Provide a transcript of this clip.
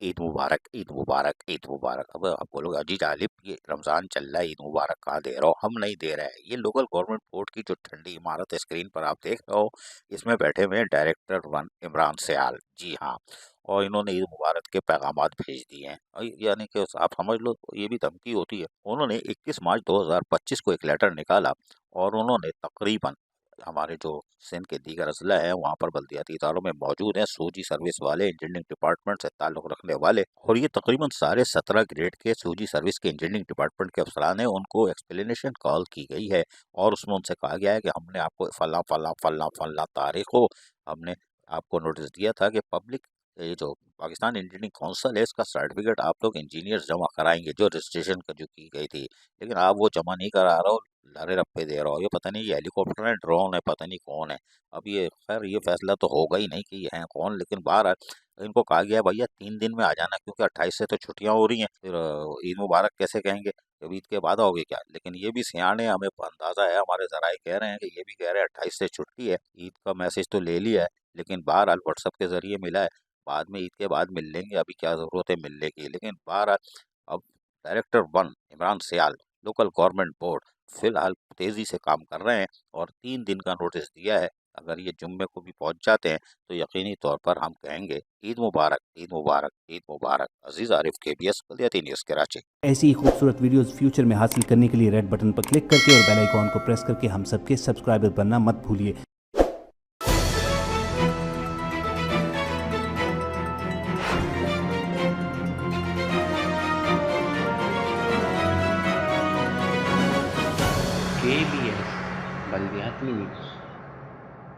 ईद मुबारक, ईद मुबारक, ईद मुबारक। अब आप बोलोगे अजी जालिब, ये रमज़ान चल रहा है, ईद मुबारक कहाँ दे रहे हो? हम नहीं दे रहे हैं। ये लोकल गवर्नमेंट बोर्ड की जो ठंडी इमारत है, स्क्रीन पर आप देख रहे हो, इसमें बैठे हुए हैं डायरेक्टर वन इमरान सयाल। जी हाँ, और इन्होंने ईद मुबारक के पैगामात भेज दिए हैं। यानी कि आप समझ लो, ये भी धमकी होती है। उन्होंने 21 मार्च 2025 को एक लेटर निकाला और उन्होंने तकरीबन हमारे जो सिंध के दीगर अजला हैं वहाँ पर बल्दियाती इदारों में मौजूद हैं सूजी सर्विस वाले, इंजीनियरिंग डिपार्टमेंट से ताल्लुक़ रखने वाले, और ये तकरीबन सारे 17 ग्रेड के सूजी सर्विस के इंजीनियरिंग डिपार्टमेंट के अफसरान हैं। उनको एक्सप्लेनेशन कॉल की गई है और उसमें उनसे कहा गया है कि हमने आपको फला फला फला फला तारीख को हमने आपको नोटिस दिया था कि पब्लिक ये जो पाकिस्तान इंजीनियरिंग काउंसिल है इसका सर्टिफिकेट आप लोग इंजीनियर्स जमा कराएंगे जो रजिस्ट्रेशन का जो की गई थी, लेकिन आप वो जमा नहीं करा रहे हो, लारे रप्पे दे रहा हो। ये पता नहीं ये हेलीकॉप्टर है, ड्रोन है, पता नहीं कौन है। अब ये खैर ये फैसला तो होगा ही नहीं कि ये हैं कौन, लेकिन बहरहाल इनको कहा गया भैया 3 दिन में आ जाना, क्योंकि 28 से तो छुट्टियां हो रही हैं। फिर ईद मुबारक कैसे कहेंगे? अब ईद के बाद आओगे क्या? लेकिन ये भी सियाने, हमें अंदाजा है, हमारे जराए कह रहे हैं कि ये भी कह रहे हैं 28 से छुट्टी है। ईद का मैसेज तो ले लिया है, लेकिन बहरहाल व्हाट्सएप के जरिए मिला है। बाद में ईद के बाद मिल लेंगे, अभी क्या जरूरत है मिलने की। लेकिन बहरहाल अब director one Imran Sayal, local government board, फिलहाल तेजी से काम कर रहे हैं और 3 दिन का नोटिस दिया है। अगर ये जुम्मे को भी पहुंच जाते हैं तो यकीनी तौर पर हम कहेंगे ईद मुबारक, ईद मुबारक, ईद मुबारक। अजीज आरिफ, KBS बल्दियाती न्यूज़, कराची। ऐसी ही खूबसूरत वीडियोस फ्यूचर में हासिल करने के लिए रेड बटन पर क्लिक करके और बेल आइकॉन को प्रेस करके हम सबके सब्सक्राइबर बनना मत भूलिए। KBS बल्दियाती न्यूज़।